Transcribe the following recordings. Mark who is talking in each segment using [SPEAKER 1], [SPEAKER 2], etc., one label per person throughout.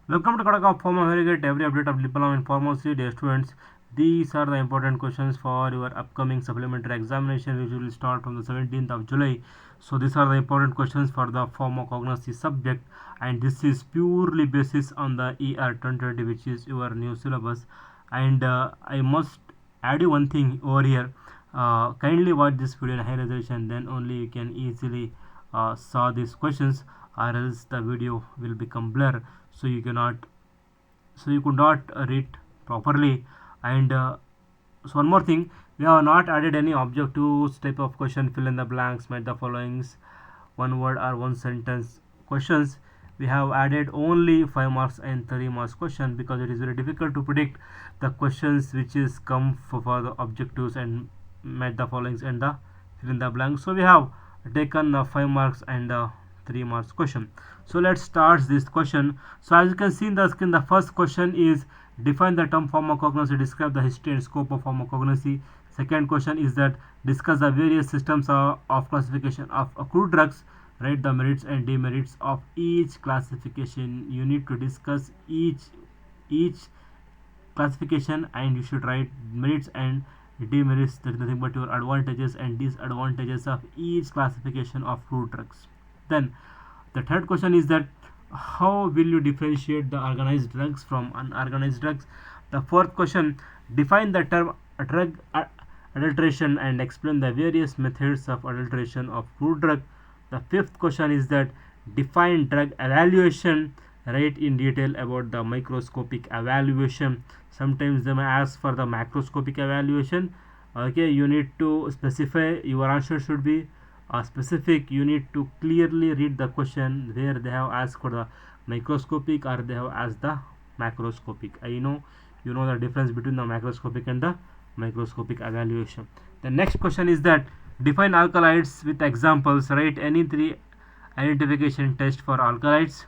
[SPEAKER 1] Welcome to Kadaka Pharma. Very good. Every update of diploma in pharmacy, dear students. These are the important questions for your upcoming supplementary examination, which will start on the 17th of July. So these are the important questions for the Pharmacognosy subject, and this is purely basis on the ER 2020, which is your new syllabus. And I must add you one thing over here. Kindly watch this video in high resolution, then only you can easily saw these questions, or else the video will become blur, so you could not read properly. And so one more thing, we have not added any objectives type of question, fill in the blanks, match the followings, one word or one sentence questions. We have added only 5 marks and 3 marks question, because it is very difficult to predict the questions which is come for the objectives and match the followings and the fill in the blanks. So we have taken 5 marks and 3 marks question. So let's start this question. So as you can see in the screen, the first question is define the term pharmacognosy, describe the history and scope of pharmacognosy. Second question is that discuss the various systems of classification of accrued drugs, write the merits and demerits of each classification. You need to discuss each classification, and you should write merits and demerits, that is nothing but your advantages and disadvantages of each classification of accrued drugs. Then the third question is that how will you differentiate the organized drugs from unorganized drugs. The fourth question, define the term drug adulteration and explain the various methods of adulteration of crude drug. The fifth question is that define drug evaluation, write in detail about the microscopic evaluation. Sometimes they may ask for the macroscopic evaluation. Okay, you need to specify, your answer should be specific. You need to clearly read the question where they have asked for the microscopic or they have asked the macroscopic. I know you know the difference between the macroscopic and the microscopic evaluation. The next question is that define alkaloids with examples, write any 3 identification tests for alkaloids.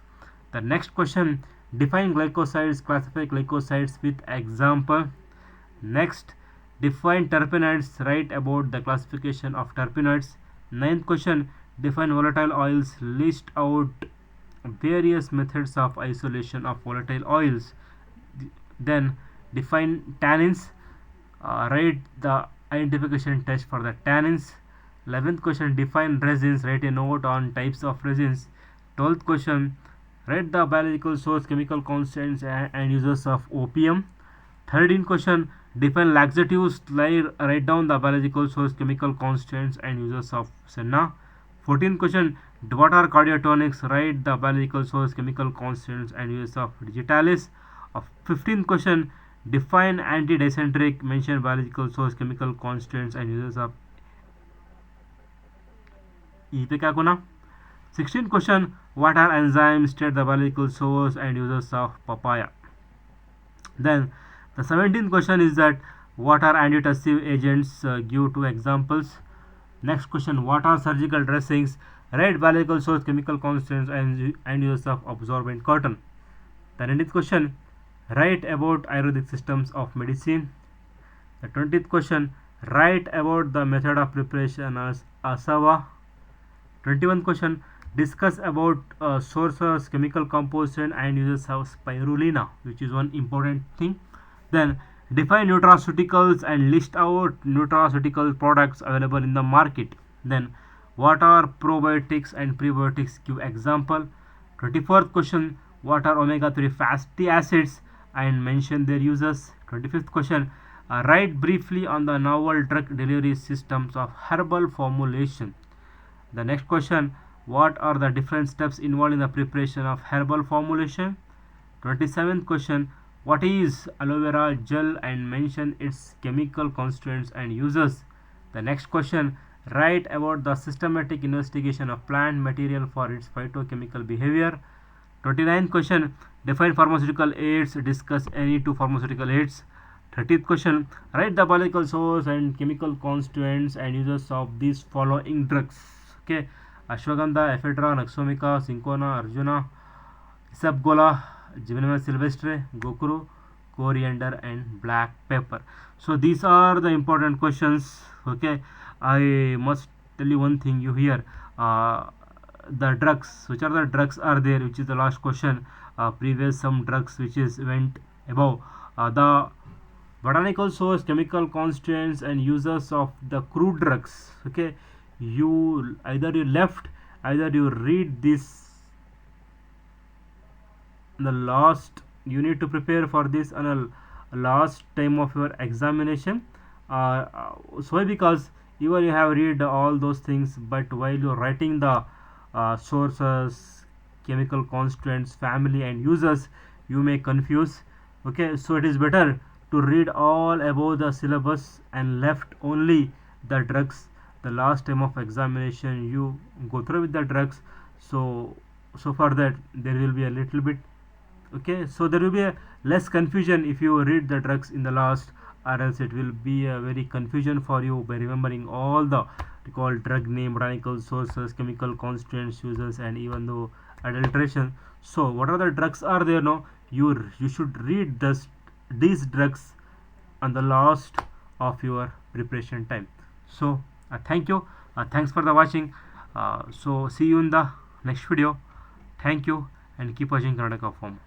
[SPEAKER 1] The next question, define glycosides, classify glycosides with example. Next, define terpenoids, write about the classification of terpenoids. Ninth question, define volatile oils, list out various methods of isolation of volatile oils. Then define tannins, write the identification test for the tannins. 11th question, define resins, write a note on types of resins. 12th question, write the biological source, chemical constants and uses of opium. 13th question, define laxatives, write down the biological source, chemical constants and uses of senna. 14th question, what are cardiotonics, write the biological source, chemical constants and uses of digitalis. 15th question, define antidysenteric, mention biological source, chemical constants and uses of Ipekakuna. 16th question, what are enzymes, state the biological source and uses of papaya. Then the 17th question is that what are antitussive agents, give 2 examples. Next question, what are surgical dressings, write biological source, chemical constants and uses of absorbent cotton. The 19th question, write about Ayurvedic systems of medicine. The 20th question, write about the method of preparation as asava. 21st question, discuss about sources, chemical composition and uses of spirulina, which is one important thing. Then define nutraceuticals and list out nutraceutical products available in the market. Then what are probiotics and prebiotics, give example. 24th question, what are omega-3 fatty acids and mention their uses. 25th question, write briefly on the novel drug delivery systems of herbal formulation. The next question, what are the different steps involved in the preparation of herbal formulation. 27th question, what is aloe vera gel and mention its chemical constituents and uses. The next question, write about the systematic investigation of plant material for its phytochemical behavior. 29th question, define pharmaceutical aids, discuss any 2 pharmaceutical aids. 30th question, write the biological source and chemical constituents and uses of these following drugs. Okay, ashwagandha, ephedra, naxomica, cinchona, arjuna, isabgola, Gymnema sylvestre, gokuru, coriander and black pepper. So these are the important questions. Okay, I must tell you one thing, you here the drugs, which are the drugs are there, which is the last question. Previous some drugs which is went above. The botanical source, chemical constituents and uses of the crude drugs. Okay, you either you left, either you read this the last, you need to prepare for this on a last time of your examination. So because even you have read all those things, but while you're writing the sources, chemical constituents, family and uses, you may confuse. Okay, so it is better to read all above the syllabus and left only the drugs. The last time of examination you go through with the drugs. So for that there will be a little bit, okay, so there will be a less confusion if you read the drugs in the last, or else it will be a very confusion for you by remembering all the called drug name, botanical sources, chemical constituents, uses and even though adulteration. So what are the drugs are there now, you should read these drugs on the last of your preparation time. So thank you, thanks for the watching. So see you in the next video. Thank you and keep watching Karnataka Form.